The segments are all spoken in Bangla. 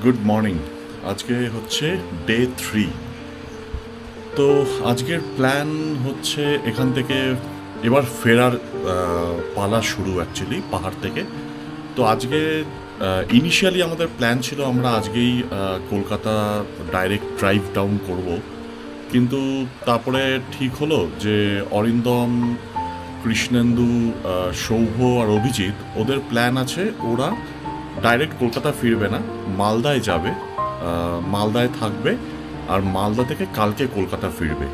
Good morning. আজকে হচ্ছে ডে 3। তো আজকের প্ল্যান হচ্ছে এখান থেকে এবার ফেরার পালা শুরু অ্যাকচুয়ালি পাহাড় থেকে। তো আজকে ইনিশিয়ালি আমাদের প্ল্যান ছিল আমরা আজকেই কলকাতা ডাইরেক্ট ড্রাইভ ডাউন করব, কিন্তু তারপরে ঠিক হলো যে অরিন্দম, কৃষ্ণেন্দু, সৌভ আর অভিজিৎ ওদের প্ল্যান আছে, ওরা ডাইরেক্ট কলকাতা ফিরবে না, মালদায় যাবে, মালদায় থাকবে আর মালদা থেকে কালকে কলকাতা ফিরবে।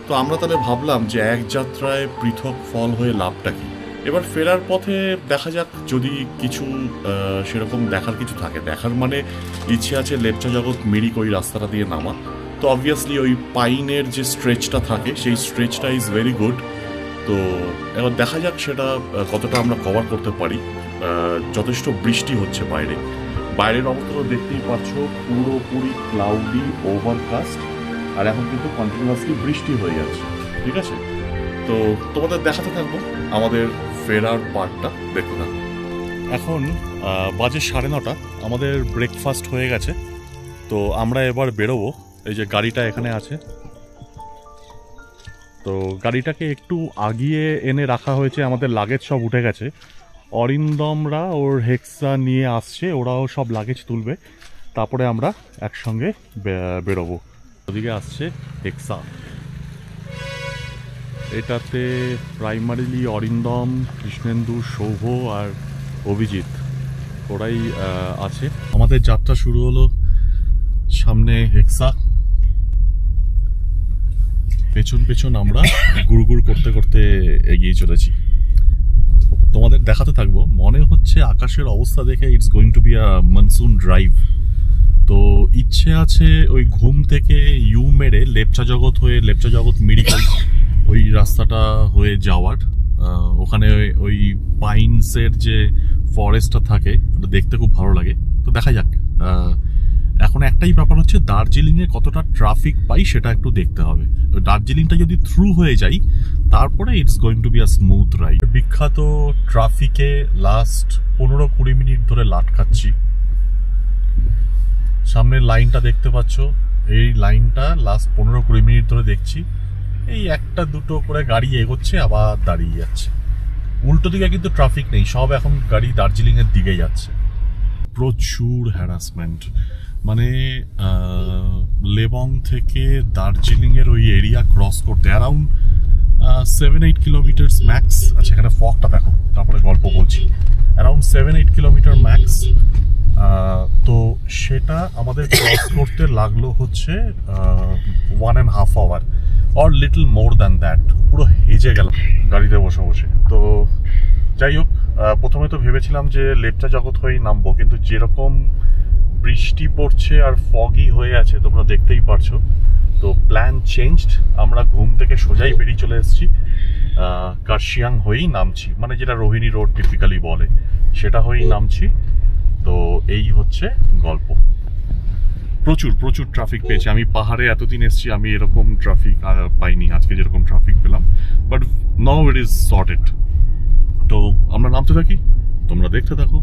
তো আমরা তাহলে ভাবলাম যে এক যাত্রায় পৃথক ফল হয়ে লাভটা কি। এবার ফেরার পথে দেখা যাক যদি কিছু সেরকম দেখার কিছু থাকে। দেখার মানে ইচ্ছে আছে লেপচা জগৎ মিরিক ওই রাস্তাটা দিয়ে নামা। তো অবভিয়াসলি ওই পাইনের যে স্ট্রেচটা থাকে সেই স্ট্রেচটা ইজ ভেরি গুড। তো এবার দেখা যাক সেটা কতটা আমরা কভার করতে পারি। যথেষ্ট বৃষ্টি হচ্ছে বাইরের অবস্থা তো দেখতেই পাচ্ছ, পুরোপুরি ক্লাউডি, ওভারকাস্ট, আর এখন কিন্তু কন্টিনিউয়াসলি বৃষ্টি হয়ে যাচ্ছে। ঠিক আছে, তো তোমাদের দেখাতে থাকবো আমাদের ফেরার পার্টটা, দেখতে থাকবো। এখন বাজে 9:30, আমাদের ব্রেকফাস্ট হয়ে গেছে। তো আমরা এবার বেরোবো। এই যে গাড়িটা এখানে আছে, তো গাড়িটাকে একটু আগিয়ে এনে রাখা হয়েছে, আমাদের লাগেজ সব উঠে গেছে। অরিন্দমরা ওর হেক্সা নিয়ে আসছে, ওরাও সব লাগেজ তুলবে, তারপরে আমরা একসঙ্গে বেরোবো। ওদিকে আসছে হেক্সা, এটাতে প্রাইমারিলি অরিন্দম, কৃষ্ণেন্দু, সৌভ আর অভিজিৎ ওরাই আছে। আমাদের যাত্রা শুরু হলো, সামনে হেক্সা, পেছন পেছন আমরা গুড়গুড় করতে করতে এগিয়ে চলেছি। তোমাদের দেখাতে থাকবো। মনে হচ্ছে আকাশের অবস্থা দেখে it's going to be a monsoon drive. তো ইচ্ছে আছে ওই ঘুম থেকে ইউ মেরে লেপচা জগৎ মিরিক ওই রাস্তাটা হয়ে যাওয়ার। ওখানে ওই পাইনসের যে ফরেস্টটা থাকে ওটা দেখতে খুব ভালো লাগে। তো দেখা যাক। এখন একটাই ব্যাপার হচ্ছে দার্জিলিংয়ে কতটা ট্রাফিক পাই সেটা একটু দেখতে হবে। দার্জিলিংটা যদি থ্রু হয়ে যাই তারপরে it's going to be a smooth ride. বিখ্যাত ট্রাফিকে লাস্ট 15-20 মিনিট ধরে লাটকাচ্ছি। সামনের লাইনটা দেখতে পাচ্ছ, এই লাইনটা লাস্ট 15-20 মিনিট ধরে দেখছি। এই একটা দুটো করে গাড়ি এগোচ্ছে আবার দাঁড়িয়ে যাচ্ছে। উল্টো দিকে কিন্তু ট্রাফিক নেই, সব এখন গাড়ি দার্জিলিংয়ের দিকে যাচ্ছে। প্রচুর হ্যারাসমেন্ট, মানে লেবং থেকে দার্জিলিংয়ের ওই এরিয়া ক্রস করতে অ্যারাউন্ড 7-8 কিলোমিটার্স ম্যাক্স। আচ্ছা, এখানে ফগটা দেখো, তারপরে গল্প বলছি। Around 7-8 kilometre max. তো সেটা আমাদের ক্রস করতে লাগলো হচ্ছে 1.5 hour or little more than that. পুরো হেজে গেল গাড়িতে বসে বসে। তো যাই হোক, প্রথমে তো ভেবেছিলাম যে লেপচা জগৎ হয়েই নামবো, কিন্তু যেরকম বৃষ্টি পড়ছে আর ফগি হয়ে আছে তোমরা দেখতেই পারছো। তো প্ল্যান চেঞ্জড, আমরা ঘুম থেকে সোজাই বেরিয়ে চলে এসেছি, কার্শিয়াং হয়েই নামছি, মানে যেটা রোহিণী রোড টিপিক্যালি বলে সেটা হয়েই নামছি। তো এই হচ্ছে গল্প। প্রচুর প্রচুর ট্রাফিক পেয়েছি আমি। পাহাড়ে এতদিন এসেছি, আমি এরকম ট্রাফিক পাইনি আজকে যেরকম ট্রাফিক পেলাম, but now it is sorted. তো আমরা নামতে থাকি, তোমরা দেখতে থাকো।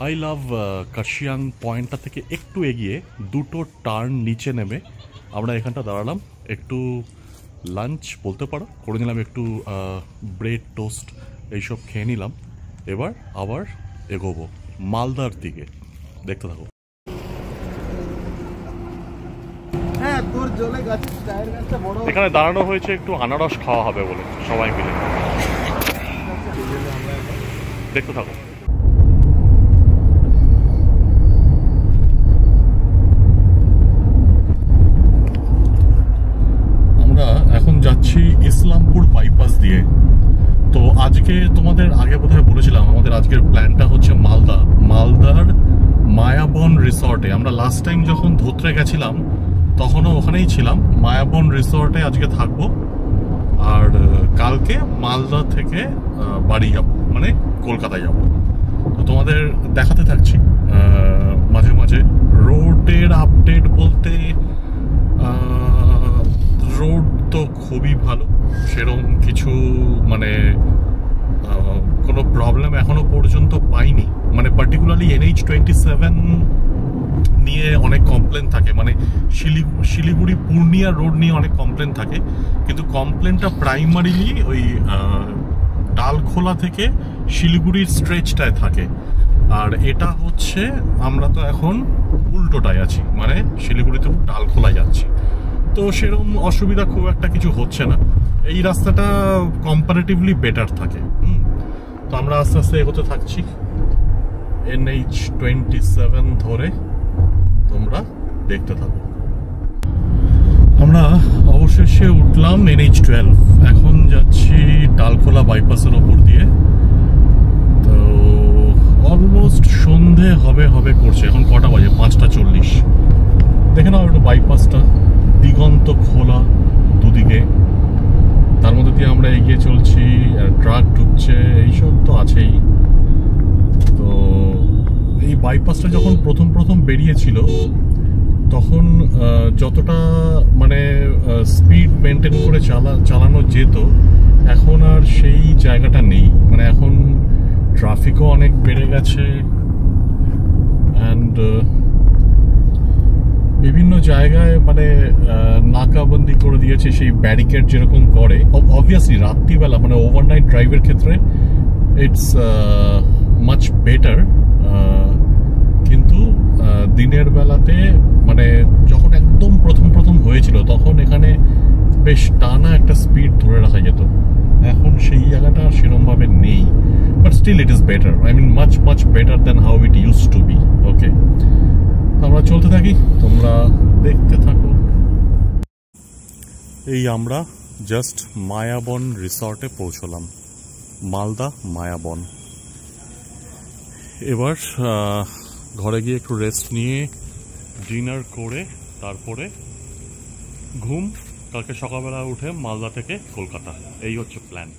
আই লাভ কার্শিয়াং পয়েন্টটা থেকে একটু এগিয়ে দুটো টার্ন নিচে নেমে আমরা এখানটা দাঁড়ালাম, একটু লাঞ্চ বলতে পারো করে নিলাম, একটু ব্রেড টোস্ট এইসব খেয়ে নিলাম। এবার আবার এগোবো মালদার দিকে, দেখতে থাকো। এখানে দাঁড়ানো হয়েছে একটু আনারস খাওয়া হবে বলে সবাই মিলে, দেখতে থাকো। আমরা এখন যাচ্ছি ইসলামপুর বাইপাস দিয়ে। তো আজকে তোমাদের আগে বোধহয় বলেছিলাম আমাদের আজকের প্ল্যানটা হচ্ছে মালদার মায়াবন রিসর্টে। আমরা লাস্ট টাইম যখন ধোত্রে গেছিলাম তখনও ওখানেই ছিলাম, মায়াবন রিসর্টে আজকে থাকবো। আর কালকে মালদা থেকে বাড়ি যাব, মানে কলকাতায় যাব। তো তোমাদের দেখাতে থাকছি মাঝে মাঝে রোডের আপডেট বলতে। রোড তো খুবই ভালো, সেরকম কিছু মানে কোনো প্রবলেম এখনো পর্যন্ত পাইনি। মানে পার্টিকুলারলি NH-27 নিয়ে অনেক কমপ্লেন থাকে, মানে শিলিগুড়ি পূর্ণিয়া রোড নিয়ে অনেক কমপ্লেন থাকে, কিন্তু কমপ্লেনটা প্রাইমারিলি ওই ডালখোলা থেকে শিলিগুড়ির স্ট্রেচটায় থাকে। আর এটা হচ্ছে আমরা তো এখন উল্টোটায় আছি, মানে শিলিগুড়ি থেকে ডালখোলায় যাচ্ছি। তো সেরকম অসুবিধা খুব একটা কিছু হচ্ছে না, এই রাস্তাটা কম্পারেটিভলি বেটার থাকে। তো আমরা আস্তে আস্তে এগোতে থাকছি NH-27 ধরে, তোমরা দেখতে থাকো। আমরা অবশেষে উঠলাম NH-12, এখন যাচ্ছি ডালখোলা বাইপাসের ওপর দিয়ে। তো অলমোস্ট সন্ধে হবে করছে, এখন কটা বাজে? 5:40। দেখে নাও একটু বাইপাসটা, দিগন্ত খোলা দুদিকে, তার মধ্যে দিয়ে আমরা এগিয়ে চলছি, ট্রাক ঢুকছে, এইসব তো আছেই। তো এই বাইপাসটা যখন প্রথম বেরিয়েছিল তখন যতটা মানে স্পিড মেনটেন করে চালানো যেত, এখন আর সেই জায়গাটা নেই। মানে এখন ট্রাফিকও অনেক বেড়ে গেছে, অ্যান্ড বিভিন্ন জায়গায় মানে নাকাবন্দি করে দিয়েছে, সেই ব্যারিকেড যেরকম করে। অবভিয়াসলি রাত্রিবেলা মানে ওভারনাইট ড্রাইভের ক্ষেত্রে ইটস মাচ বেটার, কিন্তু দিনের বেলাতে মানে যখন একদম প্রথম হয়েছিল তখন এখানে বেশ টানা একটা স্পিড ধরে রাখা যেত। এখন সেই জায়গাটা সেরকমভাবে নেই, but still it is better, I mean much better than how it use to be. Okay, আমরা চলতে থাকি, তোমরা দেখতে থাকো। এই আমরা জাস্ট মায়াবন রিসর্টে পৌঁছলাম, মালদা মায়াবন। এবার ঘরে গিয়ে একটু রেস্ট নিয়ে ডিনার করে তারপরে ঘুম, কালকে সকালবেলা উঠে মালদা থেকে কলকাতা, এই হচ্ছে প্ল্যান।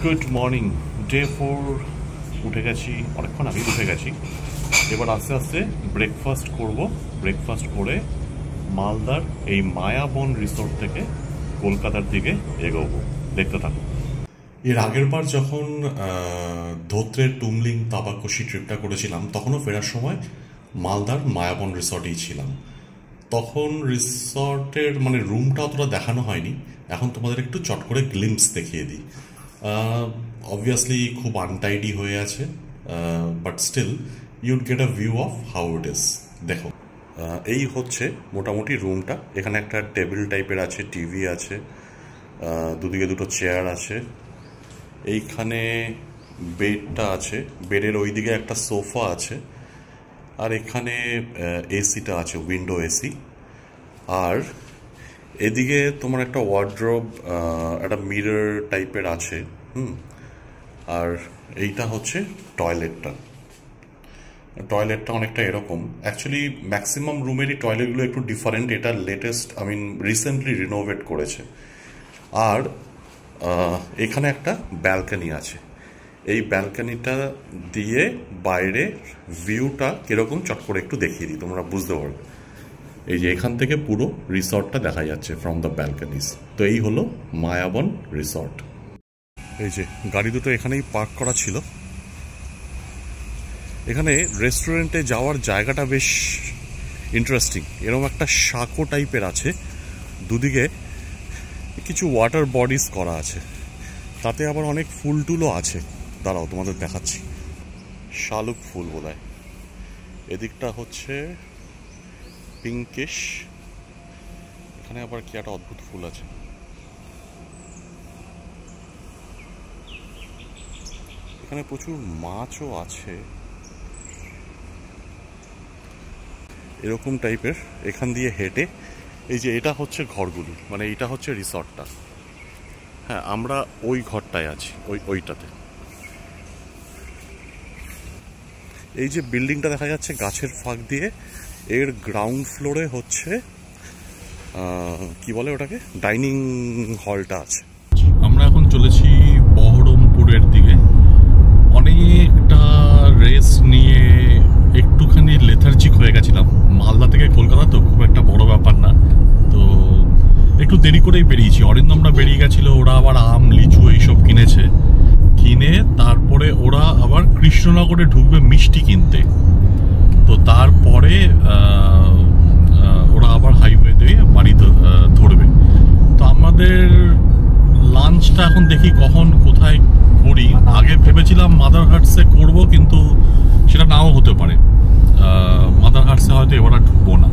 গুড মর্নিং, ডে 4 উঠে গেছি, অনেকক্ষণ আগে উঠে গেছি। এবার আস্তে আস্তে ব্রেকফাস্ট করব, ব্রেকফাস্ট করে মালদার এই মায়াবন রিসোর্ট থেকে কলকাতার দিকে এগোবো, দেখতে থাকো। এর আগের বার যখন ধোত্রের টুমলিং তাবাকশি ট্রিপটা করেছিলাম তখনও ফেরার সময় মালদার মায়াবন রিসর্টেই ছিলাম। তখন রিসর্টের মানে রুমটা অতটা দেখানো হয়নি, এখন তোমাদের একটু চট করে গ্লিম্পস দেখিয়ে দিই। অবভিয়াসলি খুব আনটাইডি হয়ে আছে, but still you'd get a view of how it is. দেখো, এই হচ্ছে মোটামুটি রুমটা। এখানে একটা টেবিল টাইপের আছে, টিভি আছে, দুদিকে দুটো চেয়ার আছে, এইখানে বেডটা আছে, বেডের ওইদিকে একটা সোফা আছে, আর এখানে এসিটা আছে, উইন্ডো এসি। আর এদিকে তোমার একটা ওয়ার্ড্রোব, একটা মিরর টাইপের আছে। আর এইটা হচ্ছে টয়লেটটা অনেকটা এরকম। অ্যাকচুয়ালি ম্যাক্সিমাম রুমেরই টয়লেটগুলো একটু ডিফারেন্ট, এটা লেটেস্ট রিসেন্টলি রিনোভেট করেছে। আর এখানে একটা ব্যালকনি আছে, এই ব্যালকনিটা দিয়ে বাইরে ভিউটা কিরকম চট করে একটু দেখিয়ে দিই, তোমরা বুঝতে পারবে। এই যে এখান থেকে পুরো রিসর্টটা দেখা যাচ্ছে ফ্রম দ্য ব্যালকনিজ। তো এই হলো মায়াবন রিসর্ট। এই যে গাড়ি দুটো এখানেই পার্ক করা ছিল। এখানে রেস্টুরেন্টে যাওয়ার জায়গাটা বেশ ইন্টারেস্টিং। এরকম একটা সাঁকো টাইপের আছে, দুদিকে কিছু ওয়াটার বডিজ করা আছে, তাতে আবার অনেক ফুল টুলও আছে। দাঁড়াও তোমাদের দেখাচ্ছি। শালুক ফুল বোধহয়। এদিকটা হচ্ছে পিঙ্কিশ। এখানে আবার কি একটা অদ্ভুত ফুল আছে। এখানে প্রচুর মাছও আছে, এরকম টাইপের। এখান দিয়ে হেঁটে, এই যে এটা হচ্ছে ঘরগুলি, মানে এটা হচ্ছে রিসর্টটা। হ্যাঁ, আমরা ওই ঘরটায় আছি, ওইটাতে। এই যে বিল্ডিংটা দেখা যাচ্ছে গাছের ফাঁক দিয়ে, এর গ্রাউন্ড ফ্লোরে হচ্ছে কি বলে ওটাকে, ডাইনিং হলটা আছে। আমরা এখন চলেছি বহরমপুরের দিকে। অনেকটা রেস্ট নিয়ে একটুখানি লেথার্জিক হয়ে গেছিলাম। মালদা থেকে কলকাতা তো খুব একটা বড় ব্যাপার না, তো একটু দেরি করেই বেরিয়েছি। অরিন্দমরা বেরিয়ে গেছিল, ওরা আবার আম লিচু এইসব কিনে তারপরে ওরা আবার কৃষ্ণনগরে ঢুকবে মিষ্টি কিনতে। তো তারপরে ওরা আবার হাইওয়ে দিয়ে বাড়ি ধরবে। তো আমাদের লাঞ্চটা এখন দেখি কখন কোথায় করি। আগে ভেবেছিলাম মাদার হাটসে করবো, কিন্তু সেটা নাও হতে পারে। মাদার হাটসে হয়তো এবার আর ঢুকবো না।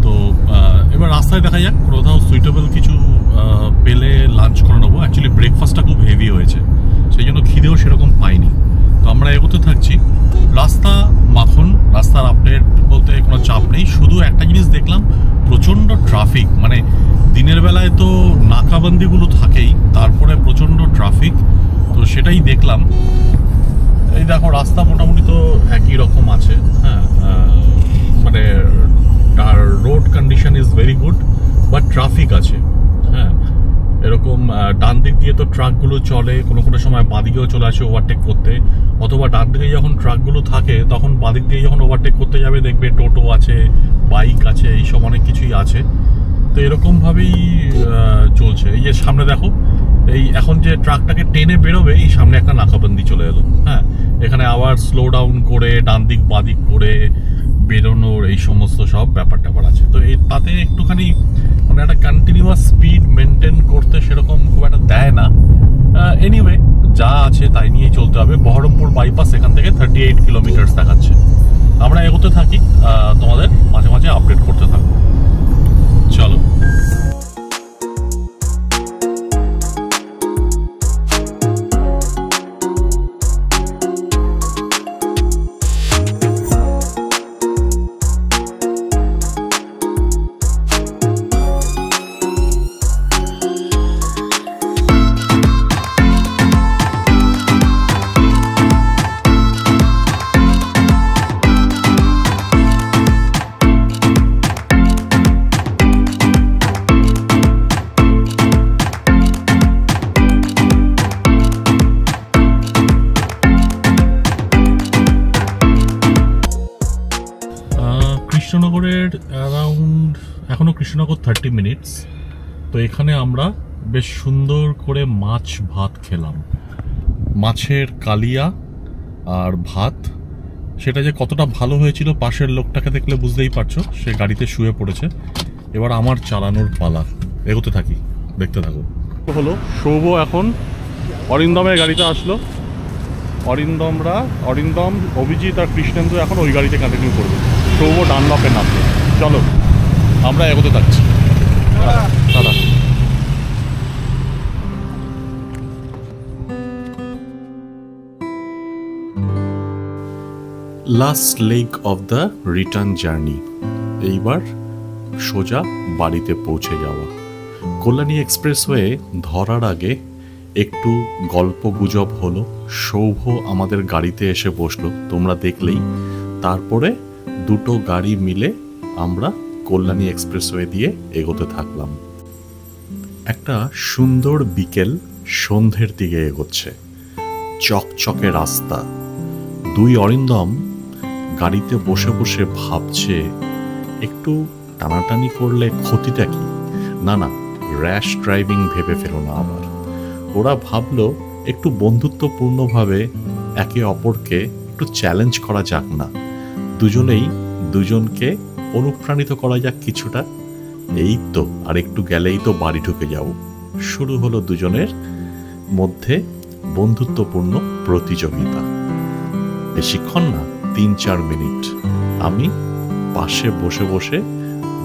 তো এবার রাস্তায় দেখা যাক, কোথাও সুইটেবল কিছু পেলে লাঞ্চ করে নেবো। অ্যাকচুয়ালি ব্রেকফাস্টটা খুব হেভি হয়েছে, সেই জন্য খিদেও সেরকম পাইনি। তো আমরা এগোতে থাকছি। রাস্তা মাখন, রাস্তার আপডেট বলতে কোনো চাপ নেই। শুধু একটা জিনিস দেখলাম, প্রচণ্ড ট্রাফিক। মানে দিনের বেলায় তো নাকাবন্দিগুলো থাকেই, তারপরে প্রচণ্ড ট্রাফিক। তো সেটাই দেখলাম। এই দেখো, রাস্তা মোটামুটি তো একই রকম আছে। হ্যাঁ, মানে road condition is very good, but traffic আছে। হ্যাঁ, এরকম ডান দিক দিয়ে তো ট্রাকগুলো চলে, কোনো সময় বাঁদিকেও চলে আসে ওভারটেক করতে। অথবা ডান দিকে যখন ট্রাকগুলো থাকে, তখন বাঁদিক দিয়ে যখন ওভারটেক করতে যাবে, দেখবে টোটো আছে, বাইক আছে, এইসব অনেক কিছুই আছে। তো এরকমভাবেই চলছে। এই যে সামনে দেখো, এই এখন যে ট্রাকটাকে টেনে বেরোবে, এই সামনে একটা নাকাবন্দি চলে এলো। হ্যাঁ, এখানে আবার স্লো ডাউন করে ডান দিক বাদিক করে বেরোনোর এই সমস্ত সব ব্যাপার ট্যাপার আছে। তো তাতে একটুখানি মানে একটা কন্টিনিউয়াস স্পিড মেনটেন করতে সেরকম খুব একটা দেয় না। এনিওয়ে, যা আছে তাই নিয়েই চলতে হবে। বহরমপুর বাইপাস এখান থেকে 38 কিলোমিটার দেখাচ্ছে। আমরা এগোতে থাকি, তোমাদের মাঝে মাঝে আপডেট করতে থাকবো। চলো। কৃষ্ণনগরের অ্যারাউন্ড এখনো কৃষ্ণনগর 30 মিনিটস। তো এখানে আমরা বেশ সুন্দর করে মাছ ভাত খেলাম। মাছের কালিয়া আর ভাত, সেটা যে কতটা ভালো হয়েছিল পাশের লোকটাকে দেখলে বুঝতেই পারছো, সে গাড়িতে শুয়ে পড়েছে। এবার আমার চালানোর পালা, এগোতে থাকি, দেখতে থাকো। হলো সৌভ এখন অরিন্দমের গাড়িতে আসলো। অরিন্দম, অভিজিৎ আর কৃষ্ণেন্দু এখন ওই গাড়িতে কন্টিনিউ করবে। সৌভ ডানলপে নামবে। চলো আমরা এগোতে থাকছি। দাদা last leg of the return journey, এইবার সোজা বাড়িতে পৌঁছে যাওয়া। কল্যাণী এক্সপ্রেসওয়ে ধরার আগে একটু গল্প গুজব হলো, সৌভ আমাদের গাড়িতে এসে বসলো, তোমরা দেখলেই। তারপরে দুটো গাড়ি মিলে আমরা কল্যাণী এক্সপ্রেসওয়ে দিয়ে এগোতে থাকলাম। একটা সুন্দর বিকেল, সন্ধ্যের দিকে এগোচ্ছে, চকচকে রাস্তা। দুই অরিন্দম গাড়িতে বসে বসে ভাবছে একটু টানাটানি করলে ক্ষতিটা কি। না না, র্যাশ ড্রাইভিং ভেবে ফেলো না আবার। ওরা ভাবলো একটু বন্ধুত্বপূর্ণভাবে একে অপরকে একটু চ্যালেঞ্জ করা যাক না, দুজনেই দুজনকে অনুপ্রাণিত করা যাক কিছুটা। এই তো আর একটু গেলেই তো বাড়ি ঢুকে যাও। শুরু হলো দুজনের মধ্যে বন্ধুত্বপূর্ণ প্রতিযোগিতা। বেশিক্ষণ না, 3-4 মিনিট আমি পাশে বসে বসে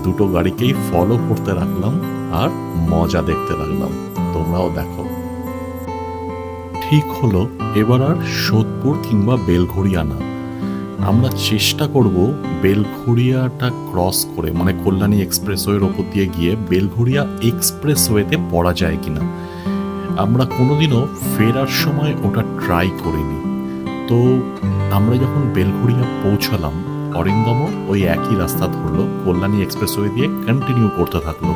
দুটো গাড়িকেই ফলো করতে রাখলাম আর মজা দেখতে লাগলাম। তোমরাও দেখো। ঠিক হলো এবার আর সোদপুর কিংবা বেলঘড়িয়া না, আমরা চেষ্টা করব বেলঘড়িয়াটা ক্রস করে, মানে কল্যাণী এক্সপ্রেসওয়ের ওপর দিয়ে গিয়ে বেলঘড়িয়া এক্সপ্রেসওয়েতে পড়া যায় কিনা। আমরা কোনোদিনও ফেরার সময় ওটা ট্রাই করিনি। তো আমরা যখন বেলঘড়িয়া পৌঁছালাম, অরিন্দমও ওই একই রাস্তা ধরলো, কল্যাণী এক্সপ্রেসওয়ে দিয়ে কন্টিনিউ করতে থাকলো।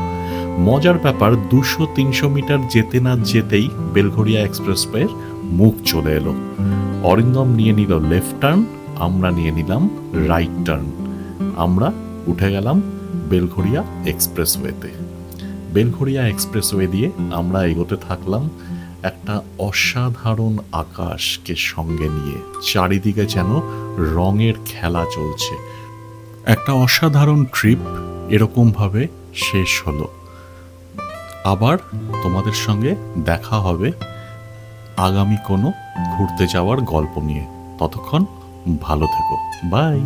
মজার ব্যাপার, 200-300 মিটার যেতে না যেতেই বেলঘড়িয়া এক্সপ্রেসওয়ের মুখ চলে এলো। অরিন্দম নিয়ে নিল লেফট টার্ন, আমরা নিয়ে নিলাম রাইট টার্ন। আমরা উঠে গেলাম বেলঘড়িয়া এক্সপ্রেসওয়েতে। বেলঘড়িয়া এক্সপ্রেসওয়ে দিয়ে আমরা এগোতে থাকলাম একটা অসাধারণ আকাশকে সঙ্গে নিয়ে। চারিদিকে যেন রঙের খেলা চলছে। একটা অসাধারণ ট্রিপ এরকমভাবে শেষ হলো। আবার তোমাদের সঙ্গে দেখা হবে আগামী কোনো ঘুরতে যাওয়ার গল্প নিয়ে। ততক্ষণ ভালো থেকো, বাই।